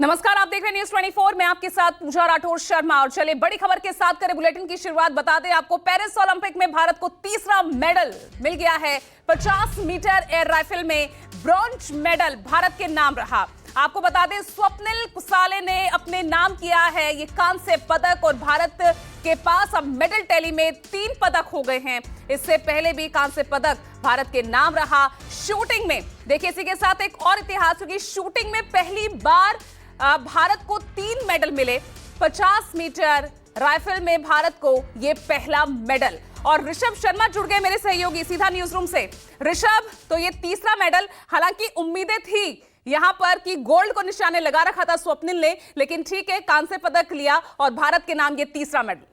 नमस्कार, आप देख रहे हैं न्यूज 24। मैं आपके साथ पूजा राठौर शर्मा। और चले बड़ी खबर के साथ करें बुलेटिन की शुरुआत। बता दें आपको, पेरिस ओलंपिक में भारत को तीसरा मेडल मिल गया है। 50 मीटर एयर राइफल में ब्रॉन्ज मेडल भारत के नाम रहा। आपको बता दें, स्वप्निल कुसाले ने अपने नाम किया है ये कांस्य पदक और भारत के पास अब मेडल टैली में 3 पदक हो गए हैं। इससे पहले भी कांस्य पदक भारत के नाम रहा। शूटिंग में देखिए, इसी के साथ एक और इतिहास, क्योंकि शूटिंग में पहली बार भारत को 3 मेडल मिले। 50 मीटर राइफल में भारत को यह पहला मेडल। और ऋषभ शर्मा जुड़ गए मेरे सहयोगी सीधा न्यूज रूम से। ऋषभ, तो ये तीसरा मेडल, हालांकि उम्मीदें थी यहां पर कि गोल्ड को निशाने लगा रखा था स्वप्निल ने, लेकिन ठीक है, कांस्य पदक लिया और भारत के नाम ये तीसरा मेडल।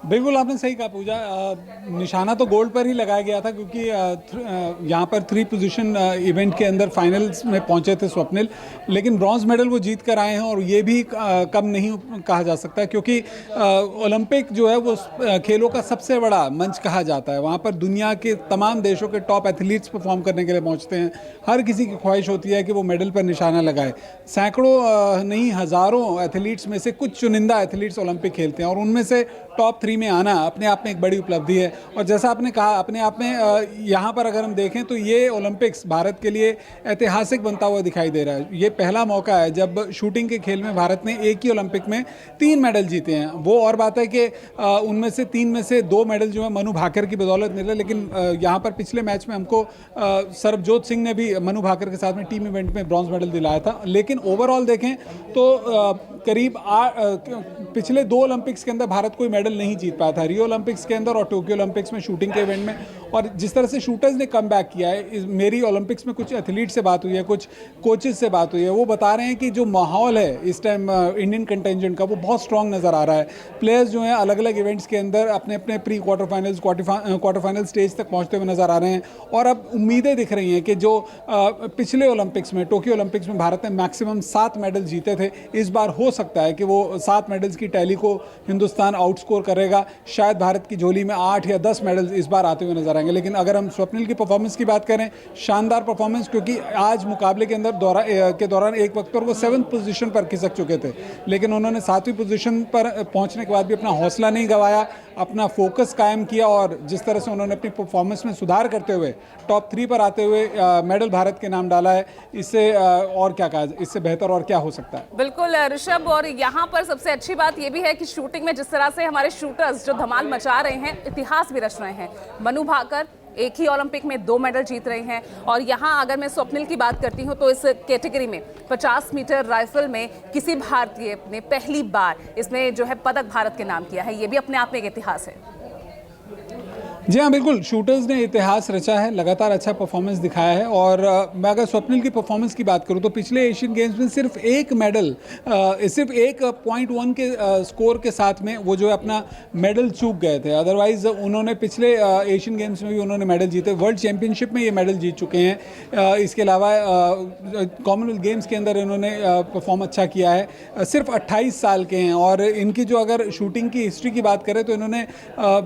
बिल्कुल आपने सही कहा पूजा। निशाना तो गोल्ड पर ही लगाया गया था, क्योंकि यहाँ पर 3 पोजीशन इवेंट के अंदर फाइनल्स में पहुंचे थे स्वप्निल, लेकिन ब्रॉन्ज मेडल वो जीत कर आए हैं। और ये भी कम नहीं कहा जा सकता, क्योंकि ओलंपिक जो है वो खेलों का सबसे बड़ा मंच कहा जाता है। वहाँ पर दुनिया के तमाम देशों के टॉप एथलीट्स परफॉर्म करने के लिए पहुँचते हैं। हर किसी की ख्वाहिश होती है कि वो मेडल पर निशाना लगाए। सैकड़ों नहीं हज़ारों एथलीट्स में से कुछ चुनिंदा एथलीट्स ओलंपिक खेलते हैं, और उनमें से टॉप 3 में आना अपने आप में एक बड़ी उपलब्धि है। और जैसा आपने कहा, अपने आप में यहाँ पर अगर हम देखें तो ये ओलंपिक्स भारत के लिए ऐतिहासिक बनता हुआ दिखाई दे रहा है। ये पहला मौका है जब शूटिंग के खेल में भारत ने एक ही ओलंपिक में 3 मेडल जीते हैं। वो और बात है कि उनमें से 3 में से 2 मेडल जो है मनु भाकर की बदौलत मिले, लेकिन यहाँ पर पिछले मैच में हमको सरबजोत सिंह ने भी मनु भाकर के साथ में टीम इवेंट में ब्रॉन्ज मेडल दिलाया था। लेकिन ओवरऑल देखें तो करीब पिछले 2 ओलंपिक्स के अंदर भारत कोई मेडल नहीं जीत पाया था, रियो ओलंपिक्स के अंदर और टोक्यो ओलंपिक्स में शूटिंग के इवेंट में। और जिस तरह से शूटर्स ने कम बैक किया है, मेरी ओलंपिक्स में कुछ एथलीट से बात हुई है, कुछ कोचेस से बात हुई है, वो बता रहे हैं कि जो माहौल है इस टाइम इंडियन कंटिजेंट का, वो बहुत स्ट्रांग नज़र आ रहा है। प्लेयर्स जो हैं अलग अलग इवेंट्स के अंदर अपने अपने pre quarter finals, quarter final stage तक पहुँचते हुए नज़र आ रहे हैं। और अब उम्मीदें दिख रही हैं कि जो पिछले ओलंपिक्स में, टोक्यो ओलंपिक्स में भारत ने मैक्सिमम 7 मेडल जीते थे, इस बार हो सकता है कि वो 7 मेडल्स की टैली को हिंदुस्तान आउटस्कोर करेगा। शायद भारत की झोली में 8 या 10 मेडल्स इस बार आते हुए नजर आएंगे। लेकिन अगर हम स्वप्निल की परफॉर्मेंस की बात करें, शानदार परफॉर्मेंस, क्योंकि आज मुकाबले के अंदर दौरान एक वक्त पर वो 7th पोजीशन पर खिसक चुके थे, लेकिन उन्होंने 7वीं पोजीशन पर पहुंचने के बाद भी अपना हौसला नहीं गंवाया, अपना फोकस कायम किया। और जिस तरह से उन्होंने अपनी परफॉर्मेंस में सुधार करते हुए टॉप 3 पर आते हुए मेडल भारत के नाम डाला है, इससे और क्या कहा, इससे बेहतर और क्या हो सकता है। बिल्कुल ऋषभ, और यहाँ पर सबसे अच्छी बात यह भी है कि शूटिंग में जिस तरह से हमारे शूटर्स जो धमाल मचा रहे हैं, इतिहास भी रच रहे हैं। मनु भाकर एक ही ओलंपिक में 2 मेडल जीत रहे हैं। और यहाँ अगर मैं स्वप्निल की बात करती हूँ तो इस कैटेगरी में 50 मीटर राइफल में किसी भारतीय ने पहली बार इसमें जो है पदक भारत के नाम किया है। ये भी अपने आप में एक इतिहास है। जी हाँ, बिल्कुल, शूटर्स ने इतिहास रचा है, लगातार अच्छा परफॉर्मेंस दिखाया है। और मैं अगर स्वप्निल की परफॉर्मेंस की बात करूँ तो पिछले एशियन गेम्स में सिर्फ एक मेडल, सिर्फ 1.1 के स्कोर के साथ में वो जो है अपना मेडल चूक गए थे। अदरवाइज उन्होंने पिछले एशियन गेम्स में भी उन्होंने मेडल जीते, वर्ल्ड चैम्पियनशिप में ये मेडल जीत चुके हैं। इसके अलावा कॉमनवेल्थ गेम्स के अंदर इन्होंने परफॉर्म अच्छा किया है। सिर्फ 28 साल के हैं। और इनकी जो अगर शूटिंग की हिस्ट्री की बात करें तो इन्होंने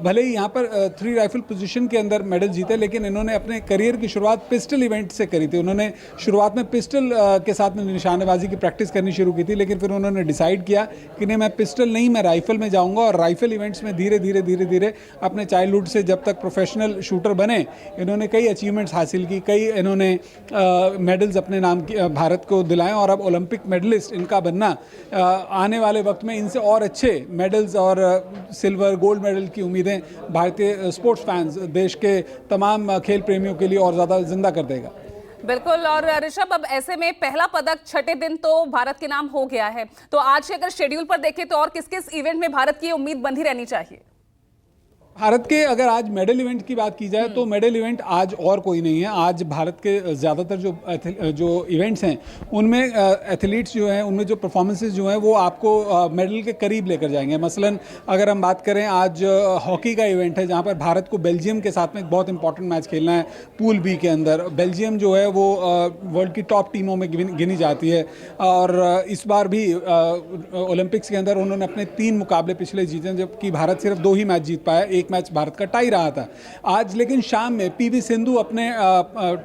भले ही यहाँ पर 3 राइफल पोजीशन के अंदर मेडल जीते, लेकिन इन्होंने अपने करियर की शुरुआत पिस्टल इवेंट से करी थी। उन्होंने शुरुआत में पिस्टल के साथ में निशानेबाजी की प्रैक्टिस करनी शुरू की थी, लेकिन फिर उन्होंने डिसाइड किया कि नहीं, मैं पिस्टल नहीं, मैं राइफल में जाऊंगा। और राइफल इवेंट्स में धीरे धीरे अपने चाइल्डहुड से जब तक प्रोफेशनल शूटर बने, इन्होंने कई अचीवमेंट्स हासिल की, कई इन्होंने मेडल्स अपने नाम भारत को दिलाएं। और अब ओलंपिक मेडलिस्ट इनका बनना, आने वाले वक्त में इनसे और अच्छे मेडल्स और सिल्वर, गोल्ड मेडल की उम्मीदें भारतीय स्पोर्ट्स फैंस, देश के तमाम खेल प्रेमियों के लिए और ज़्यादा जिंदा कर देगा। बिल्कुल। और ऋषभ, अब ऐसे में पहला पदक छठे दिन तो भारत के नाम हो गया है, तो आज के अगर शेड्यूल पर देखें तो और किस किस इवेंट में भारत की उम्मीद बंधी रहनी चाहिए? भारत के अगर आज मेडल इवेंट की बात की जाए तो मेडल इवेंट आज और कोई नहीं है। आज भारत के ज़्यादातर जो इवेंट्स हैं उनमें एथलीट्स जो हैं, उनमें जो परफॉर्मेंसेस जो हैं वो आपको मेडल के करीब लेकर जाएंगे। मसलन अगर हम बात करें, आज हॉकी का इवेंट है जहां पर भारत को बेल्जियम के साथ में एक बहुत इंपॉर्टेंट मैच खेलना है पूल बी के अंदर। बेल्जियम जो है वो वर्ल्ड की टॉप टीमों में गिनी जाती है। और इस बार भी ओलंपिक्स के अंदर उन्होंने अपने 3 मुकाबले पिछले जीते, जबकि भारत सिर्फ 2 ही मैच जीत पाया। एक मैच भारत का टाई रहा था। आज लेकिन शाम में पीवी सिंधु अपने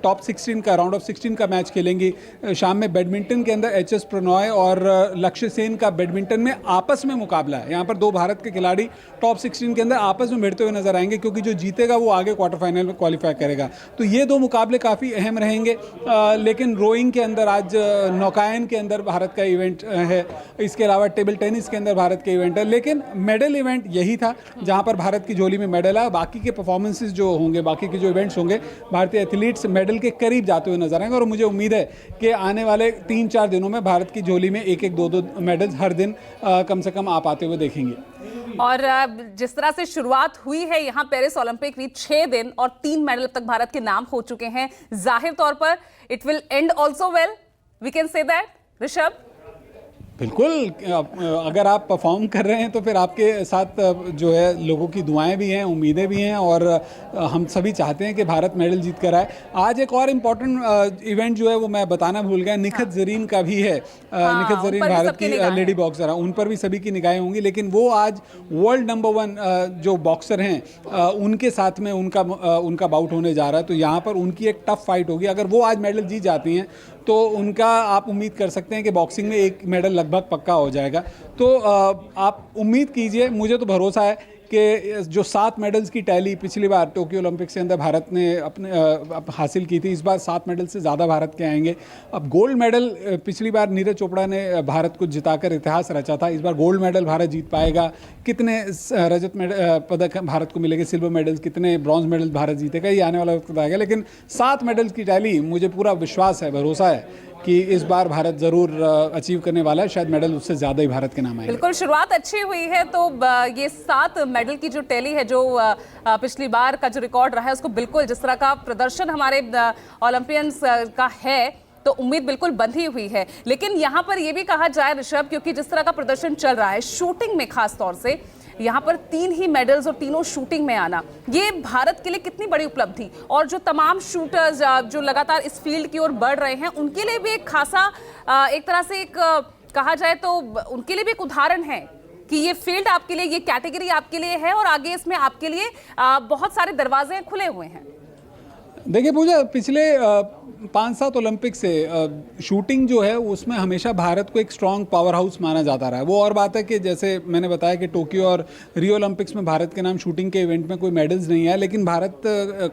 टॉप 16 का राउंड ऑफ 16 का मैच खेलेंगी। शाम में बैडमिंटन के अंदर एच एस प्रणॉय और लक्ष्य सेन का बैडमिंटन में आपस में मुकाबला है। यहाँ पर दो भारत के खिलाड़ी टॉप 16 के अंदर आपस में भिड़ते हुए नजर आएंगे, क्योंकि जो जीतेगा वो आगे क्वार्टर फाइनल में क्वालिफाई करेगा। तो ये दो मुकाबले काफ़ी अहम रहेंगे। लेकिन रोइंग के अंदर आज नौकायन के अंदर भारत का इवेंट है, इसके अलावा टेबल टेनिस के अंदर भारत के इवेंट है। लेकिन मेडल इवेंट यही था जहां पर भारत की झोली में मेडल है। बाकी के परफॉर्मेंसेस जो होंगे, बाकी के जो इवेंट्स होंगे, भारतीय एथलीट्स मेडल के करीब जाते हुए नजर आएंगे। और मुझे उम्मीद है कि आने वाले 3-4 दिनों में भारत की झोली में 1-1, 2-2 मेडल्स हर दिन कम से कम आप आते हुए देखेंगे। और जिस तरह से शुरुआत हुई है यहाँ पेरिस ओलंपिक की, 6 दिन और 3 मेडल अब तक भारत के नाम हो चुके हैं। जाहिर तौर पर it will and also well, we can say that. Rishabh, बिल्कुल, अगर आप परफॉर्म कर रहे हैं तो फिर आपके साथ जो है लोगों की दुआएं भी हैं, उम्मीदें भी हैं, और हम सभी चाहते हैं कि भारत मेडल जीत कर आए। आज एक और इम्पॉर्टेंट इवेंट जो है वो मैं बताना भूल गया, निखत जरीन का भी है। निखत जरीन भारत की लेडी बॉक्सर है, उन पर भी सभी की निगाहें होंगी। लेकिन वो आज वर्ल्ड नंबर 1 जो बॉक्सर हैं उनके साथ में उनका बाउट होने जा रहा है। तो यहाँ पर उनकी एक टफ फाइट होगी। अगर वो आज मेडल जीत जाती हैं तो उनका आप उम्मीद कर सकते हैं कि बॉक्सिंग में एक मेडल लगभग पक्का हो जाएगा। तो आप उम्मीद कीजिए, मुझे तो भरोसा है कि जो 7 मेडल्स की टैली पिछली बार टोक्यो ओलंपिक्स के अंदर भारत ने अपने हासिल की थी, इस बार 7 मेडल से ज़्यादा भारत के आएंगे। अब गोल्ड मेडल पिछली बार नीरज चोपड़ा ने भारत को जिताकर इतिहास रचा था, इस बार गोल्ड मेडल भारत जीत पाएगा। कितने रजत पदक भारत को मिलेंगे, सिल्वर मेडल्स, कितने ब्रॉन्ज मेडल भारत जीतेगा, ये आने वाला वक्त बताएगा। लेकिन 7 मेडल्स की टैली, मुझे पूरा विश्वास है, भरोसा है कि इस बार भारत जरूर अचीव करने वाला है। शायद मेडल उससे ज़्यादा ही भारत के नाम आएगा। बिल्कुल, शुरुआत अच्छी हुई है। तो ये 7 मेडल की जो टैली है, जो पिछली बार का जो रिकॉर्ड रहा है, उसको बिल्कुल जिस तरह का प्रदर्शन हमारे ओलंपियंस का है, तो उम्मीद बिल्कुल बंधी हुई है। लेकिन यहाँ पर यह भी कहा जाए ऋषभ, क्योंकि जिस तरह का प्रदर्शन चल रहा है शूटिंग में, खास तौर से यहाँ पर 3 ही मेडल्स और तीनों शूटिंग में आना, ये भारत के लिए कितनी बड़ी उपलब्धि, और जो तमाम शूटर्स जो लगातार इस फील्ड की ओर बढ़ रहे हैं, उनके लिए भी एक खासा, एक तरह से एक कहा जाए तो उनके लिए भी एक उदाहरण है कि ये फील्ड आपके लिए, ये कैटेगरी आपके लिए है, और आगे इसमें आपके लिए बहुत सारे दरवाजे खुले हुए हैं। देखिए पूजा, पिछले 5-7 ओलंपिक से शूटिंग जो है उसमें हमेशा भारत को एक स्ट्रॉन्ग पावर हाउस माना जाता रहा है। वो और बात है कि जैसे मैंने बताया कि टोक्यो और रियो ओलंपिक्स में भारत के नाम शूटिंग के इवेंट में कोई मेडल्स नहीं आया, लेकिन भारत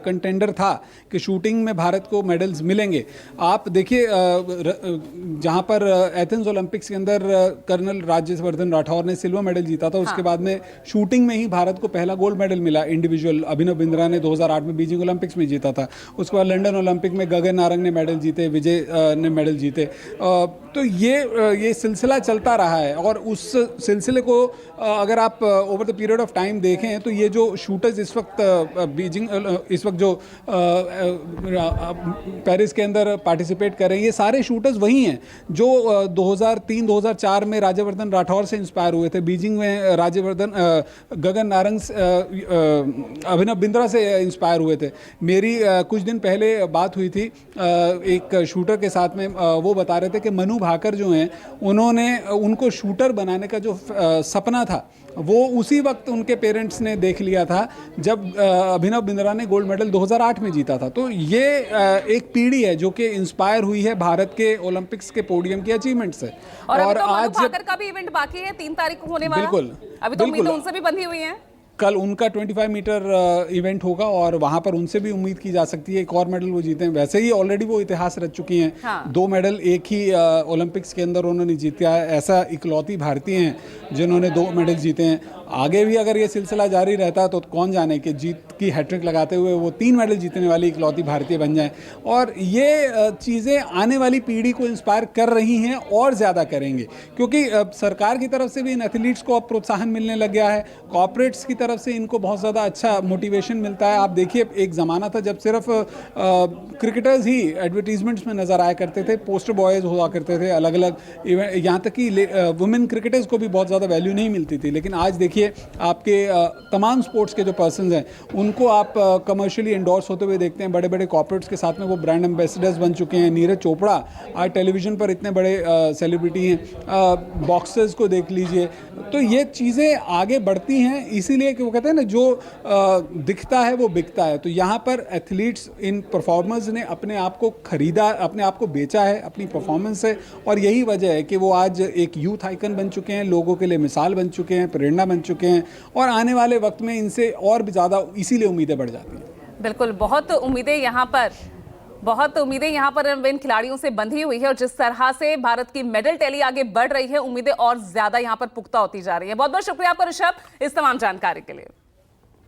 कंटेंडर था कि शूटिंग में भारत को मेडल्स मिलेंगे। आप देखिए, जहाँ पर एथेंस ओलंपिक्स के अंदर कर्नल राज्यवर्धन राठौर ने सिल्वर मेडल जीता था, उसके बाद में शूटिंग में ही भारत को पहला गोल्ड मेडल मिला इंडिविजुअल। अभिनव बिंद्रा ने 2008 में बीजिंग ओलंपिक्स में जीता था। उसके बाद लंदन ओलंपिक में गगन नारंग ने मेडल जीते, विजय ने मेडल जीते। तो ये सिलसिला चलता रहा है, और उस सिलसिले को अगर आप over the period of time देखें तो ये जो शूटर्स इस वक्त इस वक्त जो पेरिस के अंदर पार्टिसिपेट कर रहे हैं, ये सारे शूटर्स वही हैं जो 2003-2004 में राज्यवर्धन राठौर से इंस्पायर हुए थे। बीजिंग में गगन नारंग अभिनव बिंद्रा से इंस्पायर हुए थे। मेरी कुछ दिन पहले बात हुई थी एक शूटर के साथ में, वो बता रहे थे कि मनु भाकर जो हैं, उनको शूटर बनाने का जो सपना था वो उसी वक्त उनके पेरेंट्स ने देख लिया था जब अभिनव बिंद्रा ने गोल्ड मेडल 2008 में जीता था। तो ये एक पीढ़ी है जो कि इंस्पायर हुई है भारत के ओलंपिक्स के पोडियम की अचीवमेंट से। और अभी तो मनु भाकर का भी इवेंट बाकी है, 3 तारीख को होने वाला। बिल्कुल, अभी तो उम्मीदें उनसे भी बंधी हुई हैं। कल उनका 25 मीटर इवेंट होगा और वहां पर उनसे भी उम्मीद की जा सकती है एक और मेडल वो जीते हैं। वैसे ही ऑलरेडी वो इतिहास रच चुकी हैं। हाँ। 2 मेडल एक ही ओलंपिक्स के अंदर उन्होंने जीता है। ऐसा इकलौती भारतीय हैं जिन्होंने 2 मेडल जीते हैं। आगे भी अगर ये सिलसिला जारी रहता तो कौन जाने कि जीत की हैट्रिक लगाते हुए वो 3 मेडल जीतने वाली इकलौती भारतीय बन जाए। और ये चीज़ें आने वाली पीढ़ी को इंस्पायर कर रही हैं और ज़्यादा करेंगे, क्योंकि सरकार की तरफ से भी इन एथलीट्स को अब प्रोत्साहन मिलने लग गया है। कॉर्पोरेट्स की तरफ से इनको बहुत ज़्यादा अच्छा मोटिवेशन मिलता है। आप देखिए, एक ज़माना था जब सिर्फ क्रिकेटर्स ही एडवर्टीजमेंट्स में नज़र आया करते थे, पोस्टर बॉयज़ हुआ करते थे अलग अलग, यहाँ तक कि वुमेन क्रिकेटर्स को भी बहुत ज़्यादा वैल्यू नहीं मिलती थी। लेकिन आज देखिए, आपके तमाम स्पोर्ट्स के जो पर्सन्स हैं उनको आप कमर्शियली एंडोर्स होते हुए देखते हैं। बड़े बड़े कॉर्पोरेट्स के साथ में वो ब्रांड एम्बेसडर्स बन चुके हैं। नीरज चोपड़ा आज टेलीविज़न पर इतने बड़े सेलिब्रिटी हैं। बॉक्सर्स को देख लीजिए। तो ये चीज़ें आगे बढ़ती हैं, इसीलिए है कि वो कहते हैं ना, जो दिखता है वो बिकता है। तो यहाँ पर एथलीट्स, इन परफॉर्मर्स ने अपने आप को खरीदा, अपने आप को बेचा है अपनी परफॉर्मेंस से, और यही वजह है कि वो आज एक यूथ आइकन बन चुके हैं, लोगों के लिए मिसाल बन चुके हैं, प्रेरणा बन चुके हैं, और आने वाले वक्त में इनसे और भी ज़्यादा इसीलिए उम्मीदें बढ़ जाती हैं। बिल्कुल, बहुत उम्मीदें यहाँ पर इन खिलाड़ियों से बंधी हुई है, और जिस तरह से भारत की मेडल टैली आगे बढ़ रही है, उम्मीदें और ज्यादा यहाँ पर पुख्ता होती जा रही है। बहुत बहुत शुक्रिया आपका ऋषभ इस तमाम जानकारी के लिए।